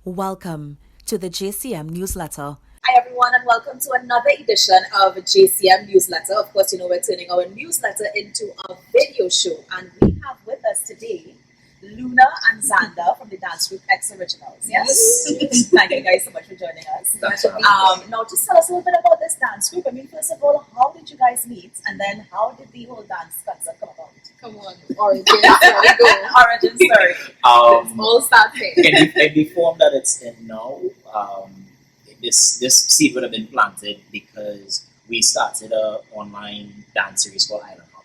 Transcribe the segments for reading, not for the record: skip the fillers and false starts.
Welcome to the JCM Newsletter. Hi everyone and welcome to another edition of JCM Newsletter. Of course, you know we're turning our newsletter into a video show, and we have with us today Luna and Xander from the dance group X Originals. Yes? Thank you guys so much for joining us. Now just tell us a little bit about this dance group. I mean, first of all, how did you guys meet, and then how did the whole dance concept come about? Come on, origin story, go. Origin story. All started. in the form that it's in now, this seed would have been planted because we started a online dance series called Island Hop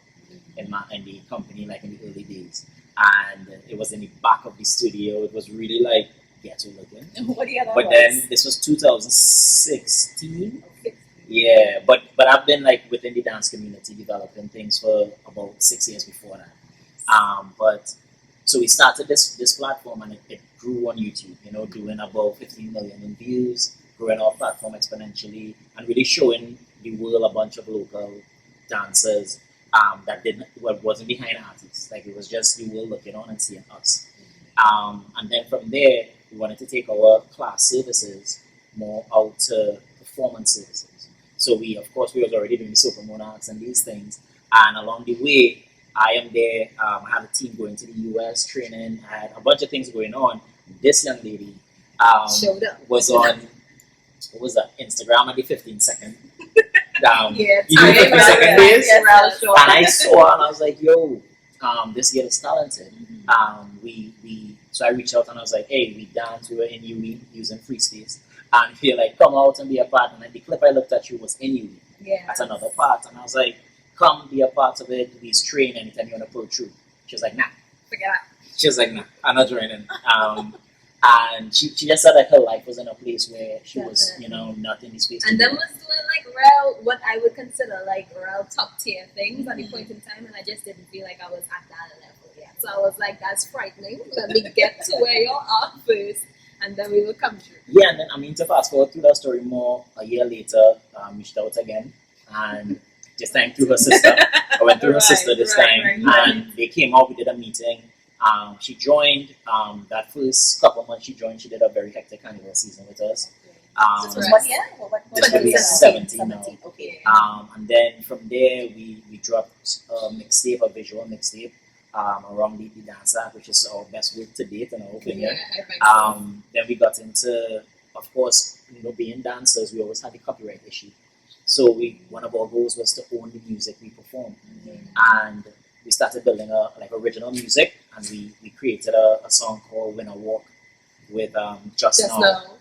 in the company, like in the early days, and it was in the back of the studio. It was really like ghetto looking. What year that But was? then this was 2016. Yeah, but I've been like within the dance community developing things for about 6 years before that. But so we started this platform, and it grew on YouTube. You know, doing about 15 million in views, growing our platform exponentially, and really showing the world a bunch of local dancers that wasn't behind artists. Like it was just the world looking on and seeing us. And then from there, we wanted to take our class services more out to performance services. So we was already doing the Soca Monarchs and these things. And along the way, I am there. I had a team going to the US training. I had a bunch of things going on. This young lady Showed up. was on, what was that, Instagram at the 15-second. Yeah, You know, 15-second days. yes, sure. And I saw her and I was like, yo, this girl is talented. So I reached out and I was like, hey, we dance, we were in UE using free space. And feel like, come out and be a part. And then the clip I looked at you was in UE. Yeah. That's another part. And I was like, come be a part of it, please train anytime you want to pull through. She was like, nah. Forget She was like, nah, I'm not joining. And she just said that her life was in a place where she was, you know, not in the space. and then was doing like real, what I would consider like real top tier things at the point in time, and I just didn't feel like I was at that level yet. So I was like, that's frightening. Let me get to where you are first, and then we will come through. Yeah, and then to fast forward through that story more, a year later, reached out again, and this time through her sister. I went through her sister this time, and they came out. We did a meeting. She joined. That first couple of months she joined, she did a very hectic carnival season with us. This was what year? What This would be 17 now. Okay. And then from there, we dropped a mixtape, a visual mixtape, around the dance app, which is our best work to date, in our opinion. Yeah, I think so. Then we got into, of course, you know, being dancers, we always had the copyright issue. So one of our goals was to own the music we perform. And we started building original music, and we created a song called Winner Walk with Just Now.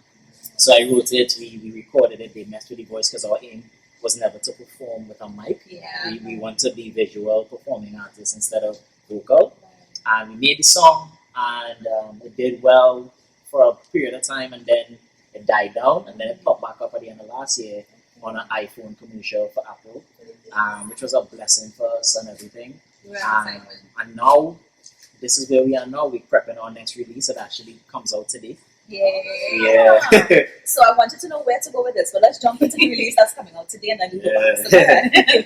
So I wrote it, we recorded it, they messed with the voice because our aim was never to perform with a mic. Yeah. We want to be visual performing artists instead of vocal. And we made the song, and it did well for a period of time, and then it died down, and then it popped back up at the end of last year on an iPhone commercial for Apple, which was a blessing for us and everything. And now, this is where we are now. We're prepping our next release. It actually comes out today. Yeah. So I wanted to know where to go with this, but let's jump into the release that's coming out today, and then we go back. So, go ahead.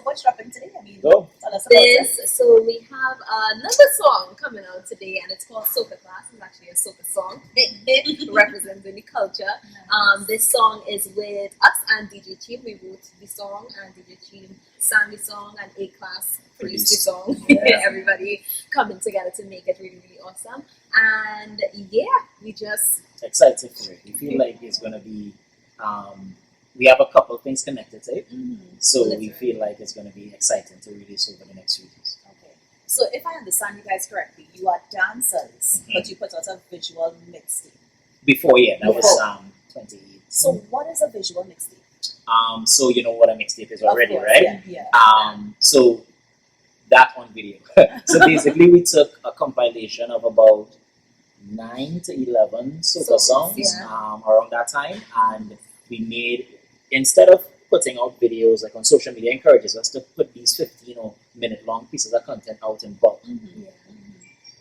What's dropping today? I mean, Go. tell us about it. This, so we have another song coming out today, and it's called Soca Class. It's actually a soca song. It represents the culture. This song is with us and DJ Cheem. We wrote the song, and DJ Cheem sang the song, and A Class produced the song. Yeah. Everybody coming together to make it really, really awesome. And yeah, we just Excited for it. We feel like it's going to be, we have a couple of things connected to it. So we Literally. feel like it's going to be exciting to release over the next few years. Okay. So if I understand you guys correctly, you are dancers, but you put out a visual mixtape. Before, yeah, that was 28. So what is a visual mixtape? So you know what a mixtape is already, Of course, right? Yeah. So that on video. So basically, we took a compilation of about 9 to 11 soca songs around that time, and we made, instead of putting out videos like on social media, encourages us to put these 15-minute long pieces of content out in bulk.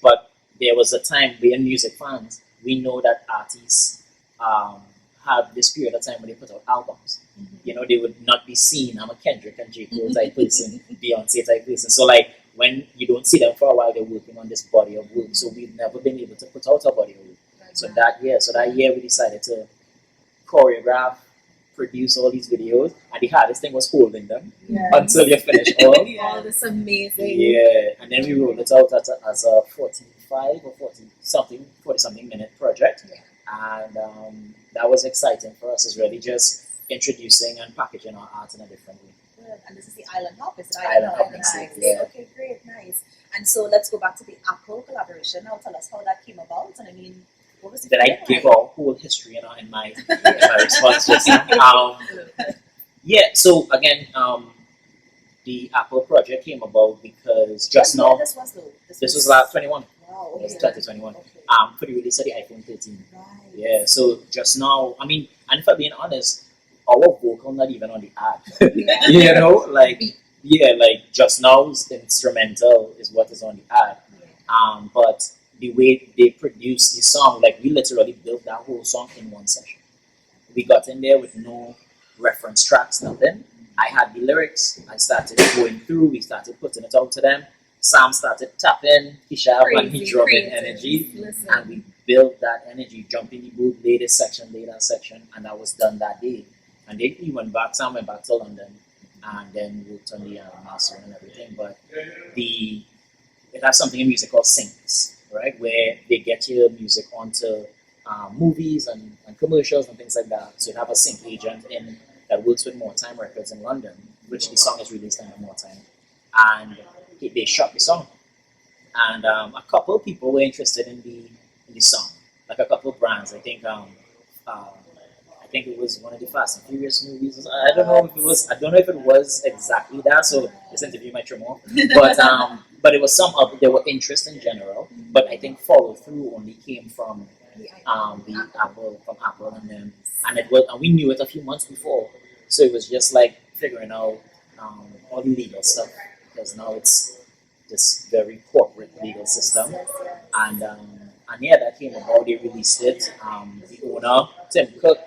But there was a time, being music fans, we know that artists have this period of time when they put out albums. You know, they would not be seen. I'm a Kendrick and J. Cole type person, Beyonce type person. So like when you don't see them for a while, they're working on this body of work. So we've never been able to put out a body of work. So that year we decided to choreograph, produce all these videos, and the hardest thing was holding them until you finish all. All this amazing. Yeah, and then we rolled it out as a 45 or 40 something minute project. Yeah. And that was exciting for us. Is really just introducing and packaging our art in a different way. Good. And this is the Island Hop, is it? Island Hop, nice. yeah. Okay, great, nice. And so let's go back to the Apple collaboration. Now tell us how that came about. And I mean, what was the Did I give our whole history in my response just now? Yeah, so again, the Apple project came about because just What year now, this was though? this was last 21. Wow, It was okay. 2021. Okay. For the release of the iPhone 13. Right. Yeah, so just now, I mean, and if I'm being honest, our vocal not even on the ad. Yeah. You know, like, yeah, like just now's instrumental is what is on the ad. But the way they produced the song, like we literally built that whole song in one session. We got in there with no reference tracks, nothing. I had the lyrics. I started going through. We started putting it out to them. Sam started tapping. Kisha and he drove in energy, Listen. and we built that energy. Jump in the booth, lay this section, lay that section, and that was done that day. And then we went back. Sam went back to London, and then worked on the mastering and everything. But it has something in music called syncs, right? Where they get your music onto movies and commercials and things like that. So you have a sync agent in that works with More Time Records in London, which the song is released under More Time. And they shot the song. And a couple of people were interested in the song, like a couple of brands. I think it was one of the Fast and Furious movies. I don't know if it was exactly that. So this interview might trim off. But it was some of there were interest in general. But I think follow through only came from the Apple and we knew it a few months before. So it was just like figuring out all the legal stuff, because now it's this very corporate legal system. And yeah, that came about. They released it. The owner, Tim Cook,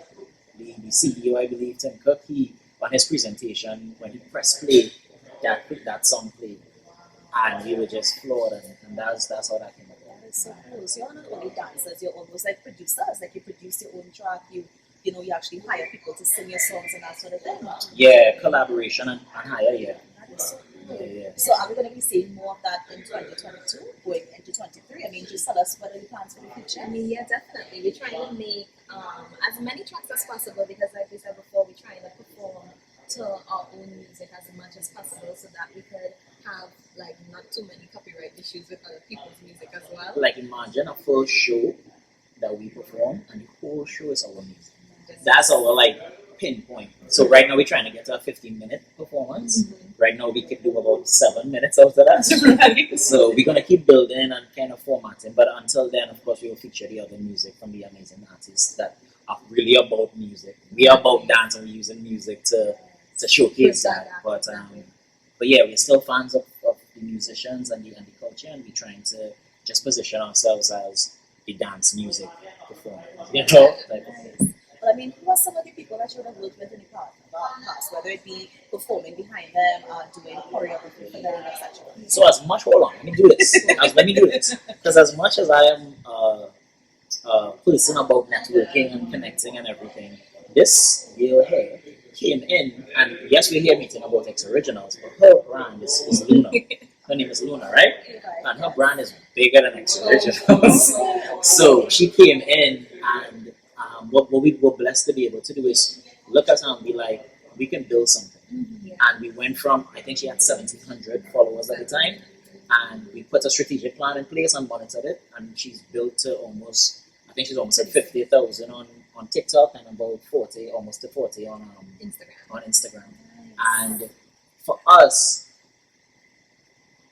the CEO, I believe, Tim Cook, he on his presentation when he pressed play, that song played, and we were just floored, and that's how that came about. That is so cool. So you're not only dancers, you're almost like producers. Like you produce your own track. You know, you actually hire people to sing your songs and that sort of thing. Yeah, collaboration and hire. Yeah. That is so cool. Yeah. So are we going to be seeing more of that in 2022, going into 23? I mean, just tell us what are the plans for the future? I mean, yeah, definitely. We're trying to make as many tracks as possible because, like we said before, we're trying to perform to our own music as much as possible so that we could have like not too many copyright issues with other people's music as well. Like imagine a full show that we perform, and the whole show is our music. That's our like pinpoint. So right now we're trying to get to a 15-minute performance. Right now we could do about 7 minutes out of that. So we're gonna keep building and kind of formatting. But until then, of course, we will feature the other music from the amazing artists that are really about music. We are about dance, and we're using music to showcase that. But yeah, we're still fans of the musicians and the culture, and we're trying to just position ourselves as the dance music performers. You know, type of thing. But I mean, who are some of the people that you would have worked with in the past, whether it be performing behind them, doing choreography for them, etc.? So hold on, let me do this. Because as much as I am a person about networking and connecting and everything, this girl here came in, and yes, we're here meeting about X Originals, but her brand is Luna. Her name is Luna, right? And her brand is bigger than X Originals. So she came in, and what we were blessed to be able to do is look at her and be like, we can build something. And we went from, I think she had 1,700 followers at the time, and we put a strategic plan in place and monitored it, and she's built to almost at 50,000 on TikTok and about 40 on Instagram. And for us,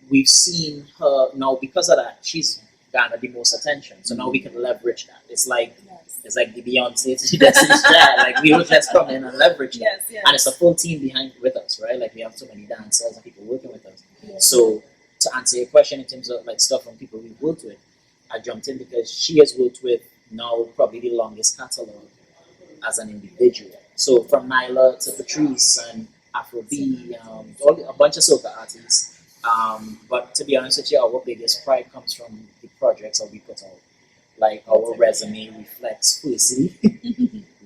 we've seen her now, because of that, she's garnered the most attention. So now we can leverage that. It's like the Beyonce to Destiny's Child. Like we will just come in and leverage that. And it's a full team behind with us, right? Like we have so many dancers and people working with us. So to answer your question in terms of like stuff from people we've worked with, I jumped in because she has worked with now probably the longest catalog as an individual. So from Nyla to Patrice and Afro B, a bunch of soca artists. But to be honest with you, our biggest pride comes from the projects that we put out. like our resume reflects firstly.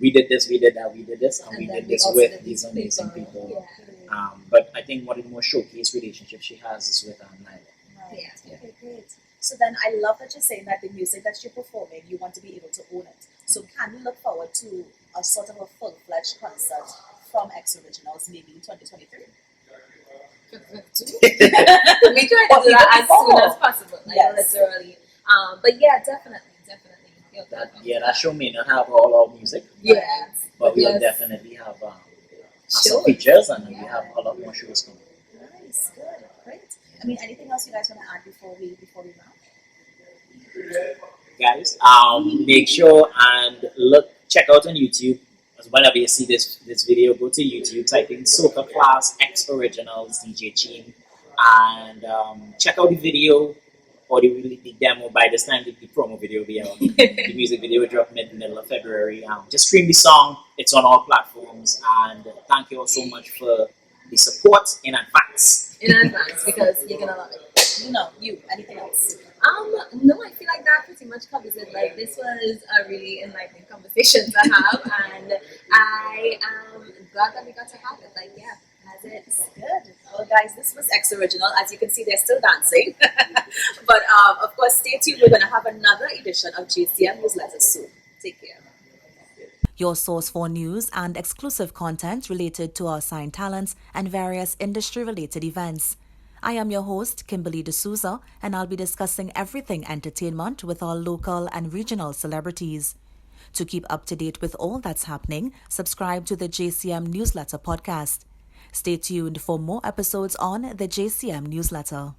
We did this, we did that, we did this, and we then did we this also with did these this amazing people. people. Yeah. But I think one of the more showcase relationships she has is with Nyla. Right. Yeah. Okay, great. So then I love that you're saying that the music that you're performing, you want to be able to own it. So can we look forward to a sort of a full-fledged concert from X Originals maybe in 2023? We try to do that as soon as possible, like Yes. literally. But yeah, definitely. You'll definitely. Yeah, that show may not have all our music, Yeah. but we'll Yes. definitely have some Shows. features, and we Yeah. have a lot more shows coming. Nice, good, great. I mean, anything else you guys want to add before we wrap? Guys, make sure and check out on YouTube. Whenever you see this video, go to YouTube, type in Soca Class X Originals DJ Team, and check out the video or the demo. By this time, the promo video will be out. The music video will drop middle of February. Just stream the song. It's on all platforms, and thank you all so much for the support in advance. In advance, because you're gonna love it. Anything else? No, I feel like that pretty much covers it. Like, this was a really enlightening conversation to have, and I am glad that we got to have it. Like, yeah, that's it. Good. Well, guys, this was X Original. As you can see, they're still dancing. But of course, stay tuned. We're going to have another edition of JCM Newsletter soon. Take care. Your source for news and exclusive content related to our assigned talents and various industry-related events. I am your host, Kimberly De Souza, and I'll be discussing everything entertainment with our local and regional celebrities. To keep up to date with all that's happening, subscribe to the JCM Newsletter podcast. Stay tuned for more episodes on the JCM Newsletter.